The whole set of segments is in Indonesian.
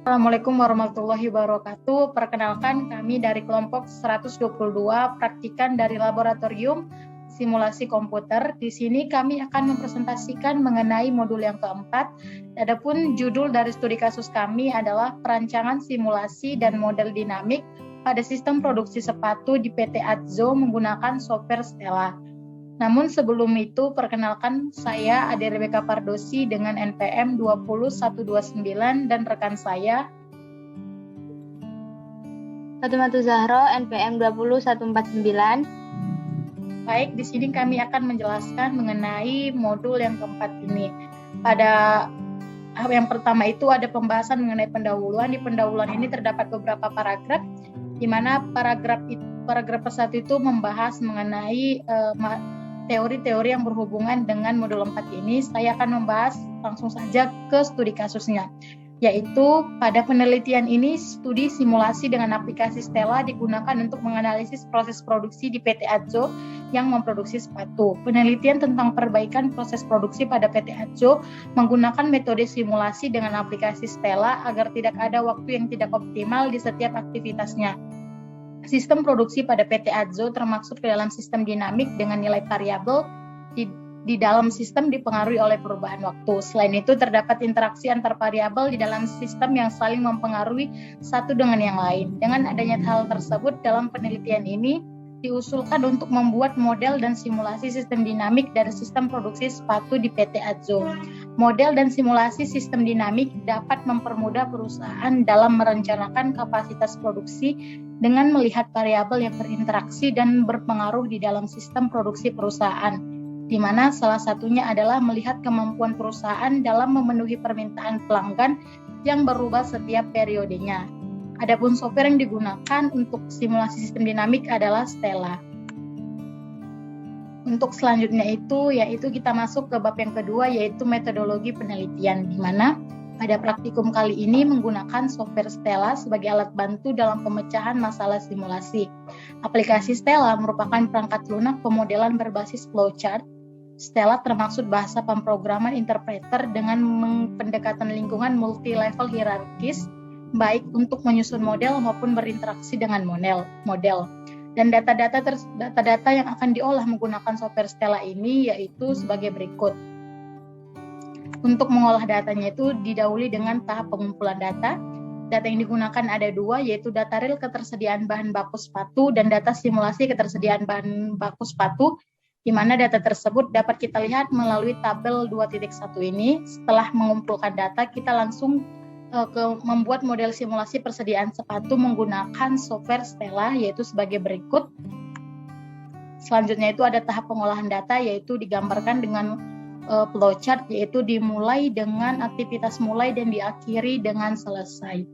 Assalamualaikum warahmatullahi wabarakatuh. Perkenalkan, kami dari kelompok 122 praktikan dari laboratorium simulasi komputer. Di sini kami akan mempresentasikan mengenai modul yang keempat. Adapun judul dari studi kasus kami adalah perancangan simulasi dan model dinamik pada sistem produksi sepatu di PT Adzo menggunakan software Stella. Namun sebelum itu, perkenalkan saya Ade Rebeka Pardosi dengan NPM 20129 dan rekan saya Fatimatu Zahro, NPM 20149. Baik, di sini kami akan menjelaskan mengenai modul yang keempat ini. Pada yang pertama itu ada pembahasan mengenai pendahuluan. Di pendahuluan ini terdapat beberapa paragraf, di mana paragraf satu itu membahas mengenai teori-teori yang berhubungan dengan modul 4 ini. Saya akan membahas langsung saja ke studi kasusnya, yaitu pada penelitian ini studi simulasi dengan aplikasi Stella digunakan untuk menganalisis proses produksi di PT Adzo yang memproduksi sepatu. Penelitian tentang perbaikan proses produksi pada PT Adzo menggunakan metode simulasi dengan aplikasi Stella agar tidak ada waktu yang tidak optimal di setiap aktivitasnya. Sistem produksi pada PT Adzo termasuk ke dalam sistem dinamik dengan nilai variabel di dalam sistem dipengaruhi oleh perubahan waktu. Selain itu, terdapat interaksi antar variabel di dalam sistem yang saling mempengaruhi satu dengan yang lain. Dengan adanya hal tersebut, dalam penelitian ini diusulkan untuk membuat model dan simulasi sistem dinamik dari sistem produksi sepatu di PT Adzo. Model dan simulasi sistem dinamik dapat mempermudah perusahaan dalam merencanakan kapasitas produksi dengan melihat variabel yang berinteraksi dan berpengaruh di dalam sistem produksi perusahaan, di mana salah satunya adalah melihat kemampuan perusahaan dalam memenuhi permintaan pelanggan yang berubah setiap periodenya. Adapun software yang digunakan untuk simulasi sistem dinamik adalah Stella. Untuk selanjutnya yaitu kita masuk ke bab yang kedua, yaitu metodologi penelitian, di mana pada praktikum kali ini menggunakan software Stella sebagai alat bantu dalam pemecahan masalah simulasi. Aplikasi Stella merupakan perangkat lunak pemodelan berbasis flowchart. Stella termaksud bahasa pemrograman interpreter dengan pendekatan lingkungan multi-level hierarkis, baik untuk menyusun model maupun berinteraksi dengan model. Dan data-data yang akan diolah menggunakan software Stella ini yaitu sebagai berikut. Untuk mengolah datanya itu didahului dengan tahap pengumpulan data. Data yang digunakan ada dua, yaitu data real ketersediaan bahan baku sepatu dan data simulasi ketersediaan bahan baku sepatu, di mana data tersebut dapat kita lihat melalui tabel 2.1 ini. Setelah mengumpulkan data, kita langsung membuat model simulasi persediaan sepatu menggunakan software Stella, yaitu sebagai berikut. Selanjutnya itu ada tahap pengolahan data, yaitu digambarkan dengan flowchart, yaitu dimulai dengan aktivitas mulai dan diakhiri dengan selesai.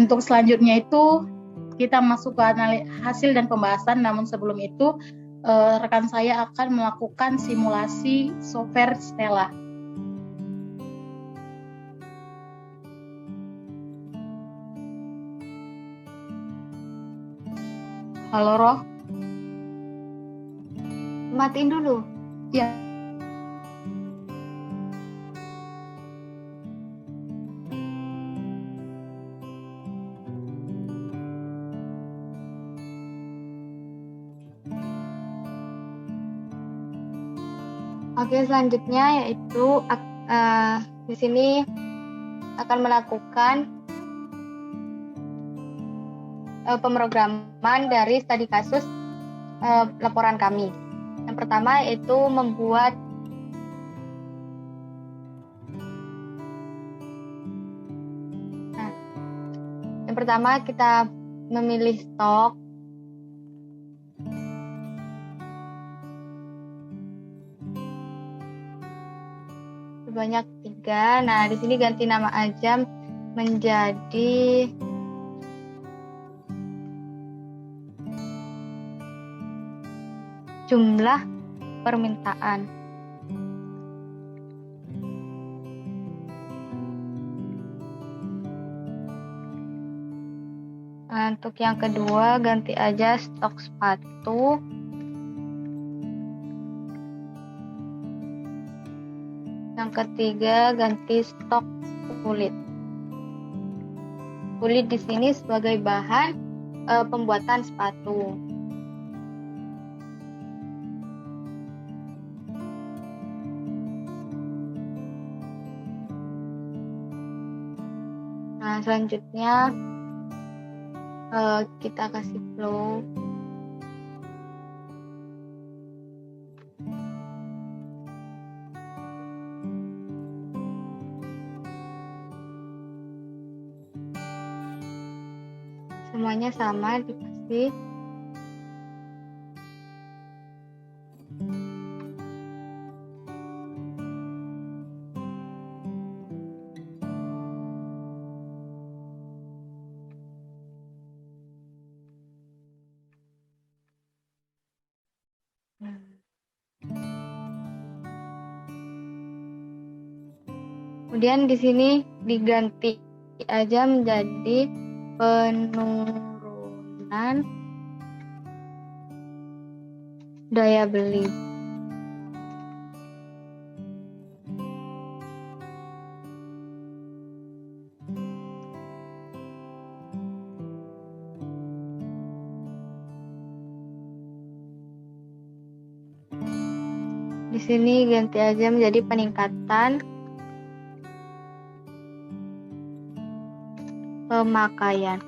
Untuk selanjutnya itu kita masuk ke hasil dan pembahasan, namun sebelum itu rekan saya akan melakukan simulasi software Stella. Halo Roh. Matiin dulu. Ya. Oke, selanjutnya yaitu di sini akan melakukan pemrograman dari studi kasus laporan kami. Yang pertama yaitu membuat yang pertama kita memilih stok. Sebanyak 3. Nah, di sini ganti nama aja menjadi jumlah permintaan. Nah, untuk yang kedua ganti aja stok sepatu. Yang ketiga ganti stok kulit. kulit di sini sebagai bahan pembuatan sepatu. Nah, selanjutnya kita kasih flow. Semuanya sama dikasih. Kemudian di sini diganti aja menjadi penurunan daya beli. Di sini ganti aja menjadi peningkatan pemakaian.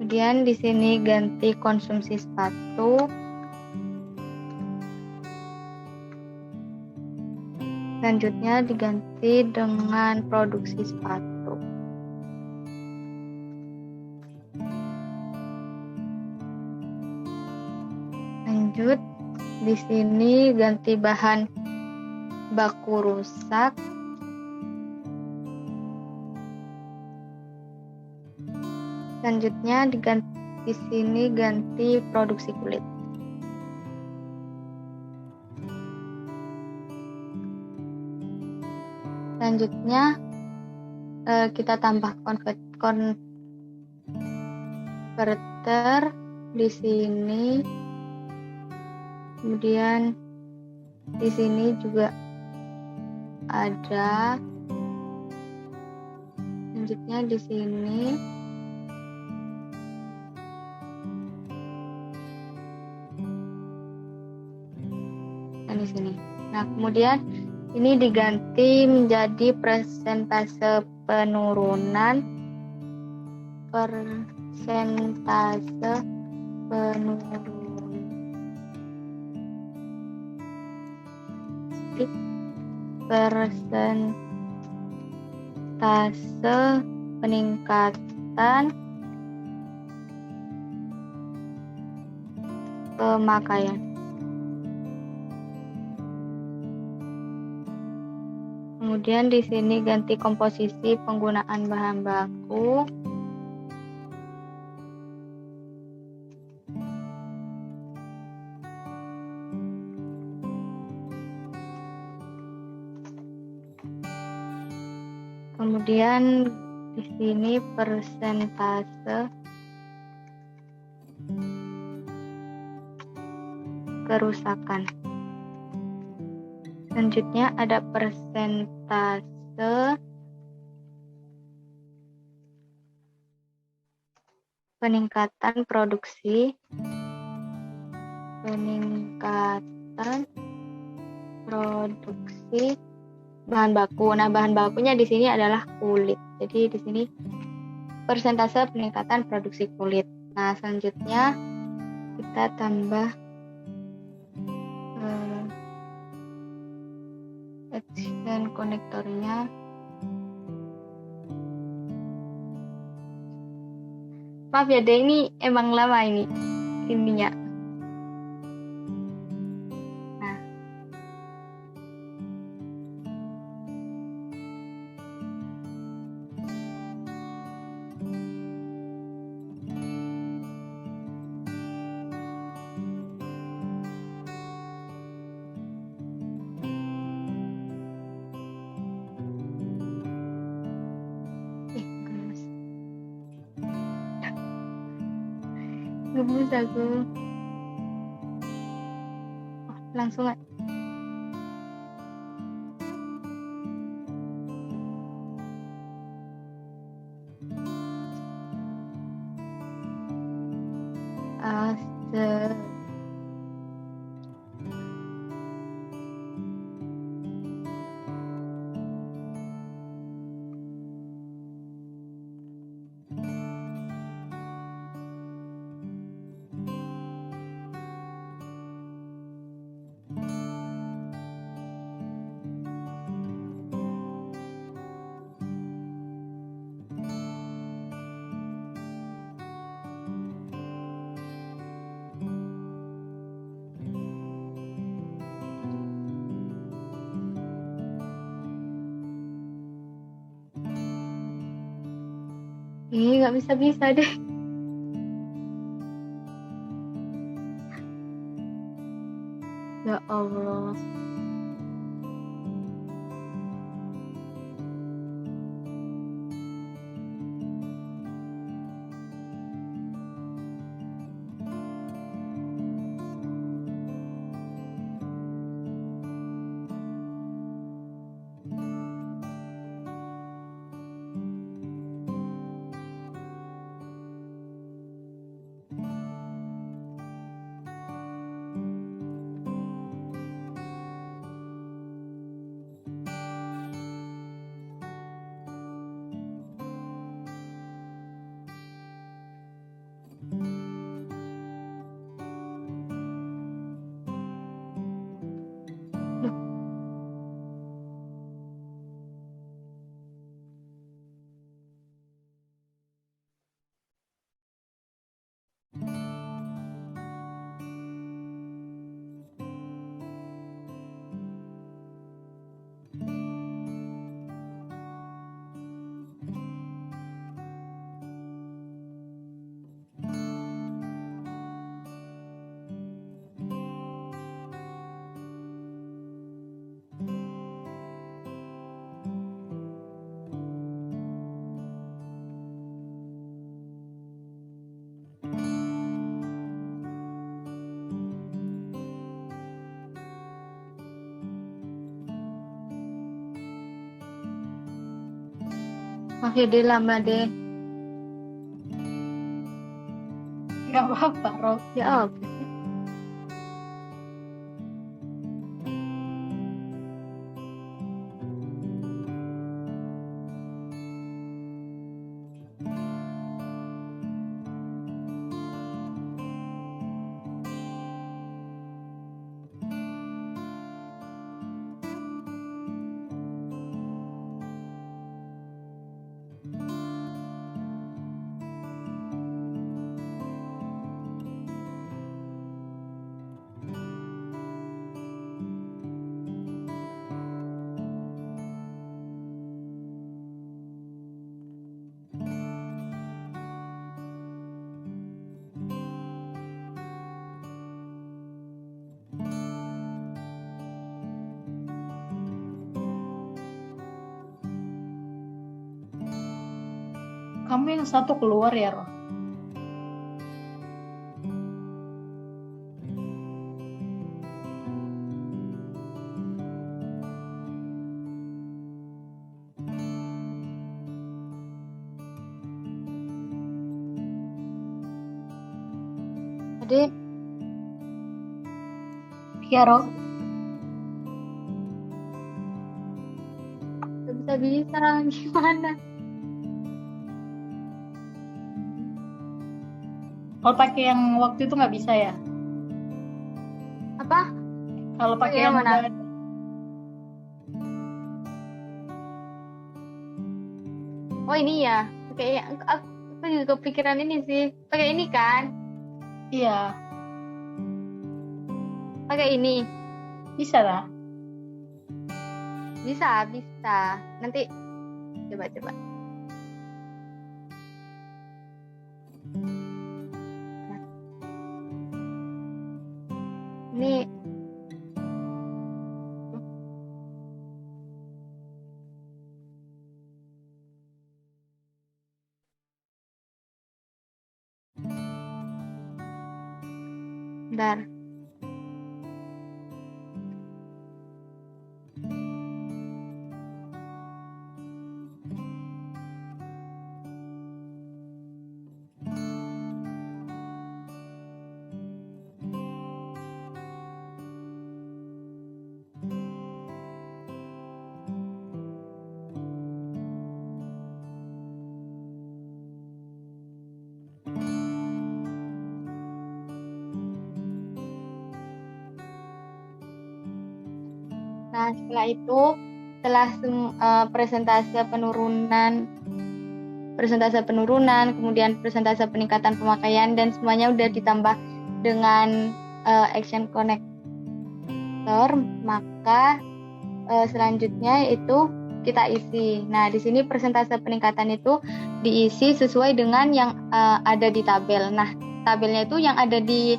Kemudian di sini ganti konsumsi sepatu. Selanjutnya diganti dengan produksi sepatu. Lanjut, di sini ganti bahan baku rusak. Selanjutnya di sini ganti produksi kulit. Selanjutnya kita tambah konverter di sini. Kemudian di sini juga ada. Selanjutnya di sini dan di sini. Nah, kemudian ini diganti menjadi persentase penurunan persentase peningkatan pemakaian. Kemudian di sini ganti komposisi penggunaan bahan baku. Kemudian di sini persentase kerusakan. Selanjutnya ada persentase peningkatan produksi. Bahan baku. Nah, bahan bakunya di sini adalah kulit. Jadi di sini persentase peningkatan produksi kulit. Nah, selanjutnya kita tambah extension konektornya. Maaf ya deh, ini emang lama ininya. Gemes aku. Langsung aja. Nggak bisa deh. Ya Allah. Duh, maaf ya deh, lama deh. Nggak apa-apa, Rob. Ya apa sih? Kamu yang satu keluar ya, Rob? Tadi Iya, Rob. nggak bisa gimana? Kalau pakai yang waktu itu nggak bisa ya? Apa? Kalau pakai Yang yang mana? udah Oh ini ya, pakai aku juga kepikiran ini sih. Pakai ini kan? iya, Pakai ini. bisa lah. Bisa. Nanti coba. Ini bentar. Nah, setelah persentase penurunan, kemudian persentase peningkatan pemakaian dan semuanya udah ditambah dengan action connector, maka selanjutnya itu kita isi. Nah, di sini persentase peningkatan itu diisi sesuai dengan yang ada di tabel. Nah, tabelnya itu yang ada di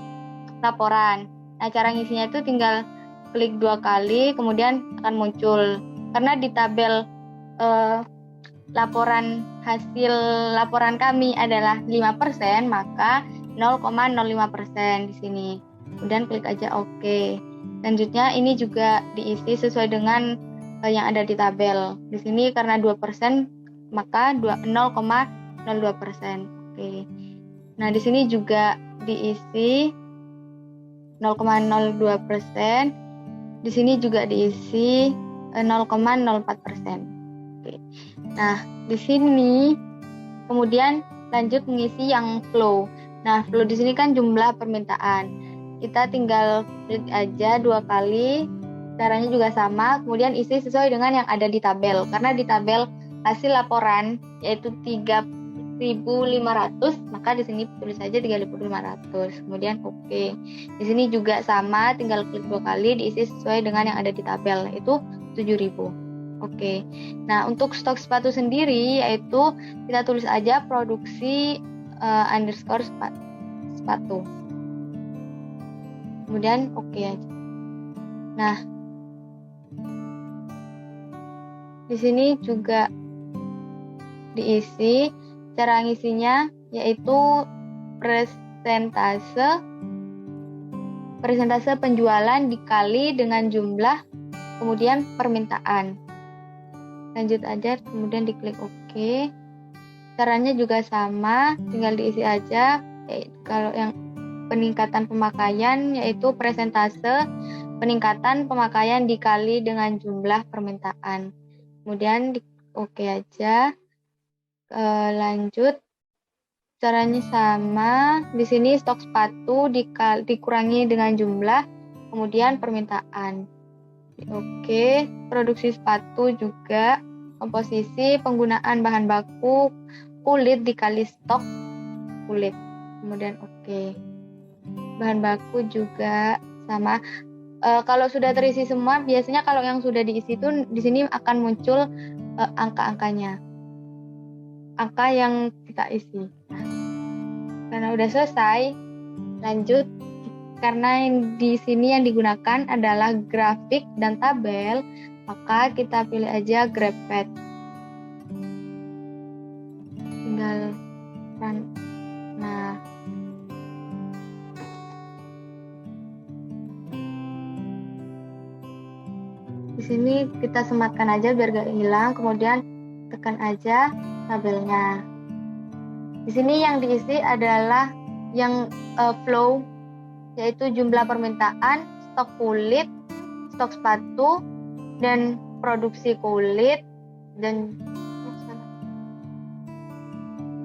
laporan. Nah, cara ngisinya itu tinggal klik 2 kali, kemudian akan muncul. Karena di tabel hasil laporan kami adalah 5%, maka 0,05% di sini. Kemudian klik aja OK. Selanjutnya ini juga diisi sesuai dengan yang ada di tabel. Di sini karena 2%, maka 0,02%. Oke. Nah, di sini juga diisi 0,02%. Di sini juga diisi 0,04%. Oke. Nah, di sini kemudian lanjut mengisi yang flow. Nah, flow di sini kan jumlah permintaan. Kita tinggal klik aja 2 kali. Caranya juga sama, kemudian isi sesuai dengan yang ada di tabel. Karena di tabel hasil laporan yaitu 3.500, maka di sini tulis saja 3.500. Kemudian oke. Di sini juga sama, tinggal klik 2 kali, diisi sesuai dengan yang ada di tabel, yaitu 7.000. Oke. Nah, untuk stok sepatu sendiri yaitu kita tulis aja produksi underscore sepatu. Kemudian oke aja. Nah, di sini juga diisi cara ngisinya yaitu persentase penjualan dikali dengan jumlah kemudian permintaan. Lanjut aja, kemudian diklik OK. Caranya juga sama, tinggal diisi aja. Kalau yang peningkatan pemakaian yaitu persentase peningkatan pemakaian dikali dengan jumlah permintaan. Kemudian OK aja. Lanjut, caranya sama. Di sini stok sepatu dikurangi dengan jumlah kemudian permintaan. Oke, produksi sepatu juga komposisi penggunaan bahan baku kulit dikali stok kulit. Kemudian oke. Bahan baku juga sama. Kalau sudah terisi semua, biasanya kalau yang sudah diisi itu di sini akan muncul angka-angkanya. Angka yang kita isi. Karena udah selesai, lanjut. Karena di sini yang digunakan adalah grafik dan tabel, maka kita pilih aja GraphPad. Tinggal run. Nah, di sini kita sematkan aja biar gak hilang, kemudian tekan aja tabelnya. Di sini yang diisi adalah yang flow, yaitu jumlah permintaan, stok kulit, stok sepatu, dan produksi kulit, dan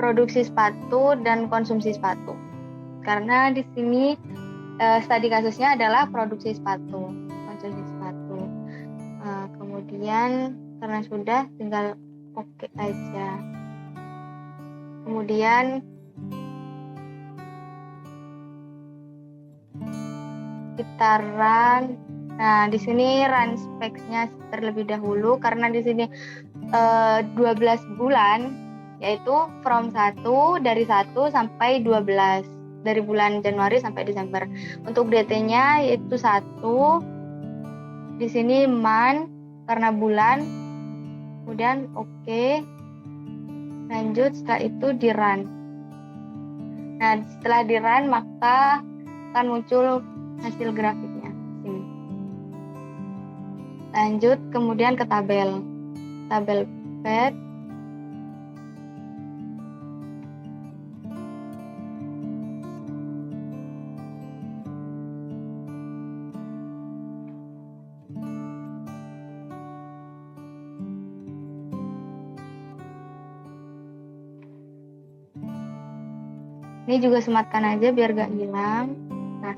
produksi sepatu dan konsumsi sepatu. Karena di sini studi kasusnya adalah produksi sepatu, konsumsi sepatu. Kemudian karena sudah, tinggal oke aja. Kemudian kita run. Nah, di sini run specs-nya terlebih dahulu karena di sini 12 bulan, yaitu from 1 dari 1 sampai 12, dari bulan Januari sampai Desember. Untuk DT-nya yaitu 1. Di sini month karena bulan. Kemudian oke. Lanjut, setelah itu di run. Nah, setelah di run maka akan muncul hasil grafiknya. Sini. Lanjut, kemudian ke tabel pad. Ini juga sematkan aja biar gak hilang. Nah,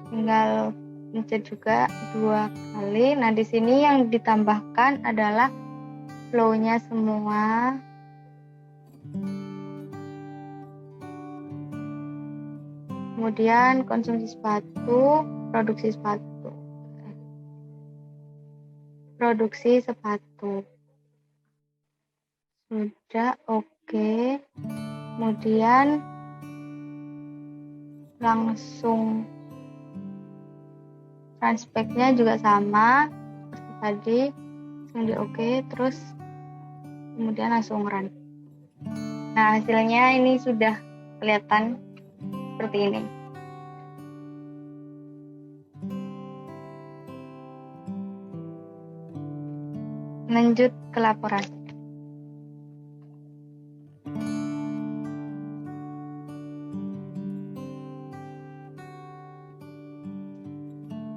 tinggal pencet juga 2 kali. Nah, di sini yang ditambahkan adalah flow-nya semua. Kemudian konsumsi sepatu, produksi sepatu. produksi sepatu. Sudah, oke. Kemudian langsung transpeknya juga sama seperti tadi, langsung di oke, terus kemudian langsung run. Nah, hasilnya ini sudah kelihatan seperti ini. Lanjut ke laporan.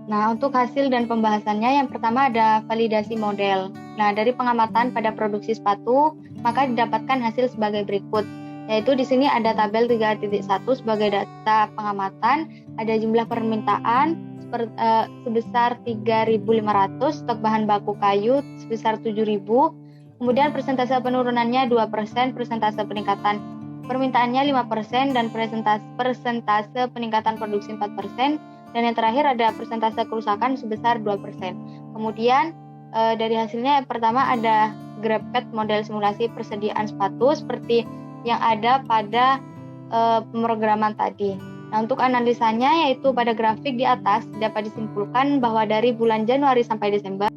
Nah, untuk hasil dan pembahasannya, yang pertama ada validasi model. Nah, dari pengamatan pada produksi sepatu, maka didapatkan hasil sebagai berikut. Yaitu di sini ada tabel 3.1 sebagai data pengamatan, ada jumlah permintaan sebesar 3.500, stok bahan baku kayu sebesar 7.000, kemudian persentase penurunannya 2%, persentase peningkatan permintaannya 5%, dan persentase peningkatan produksi 4%, dan yang terakhir ada persentase kerusakan sebesar 2%. Kemudian dari hasilnya yang pertama ada grafik model simulasi persediaan sepatu seperti yang ada pada pemrograman tadi. Nah, untuk analisanya yaitu pada grafik di atas dapat disimpulkan bahwa dari bulan Januari sampai Desember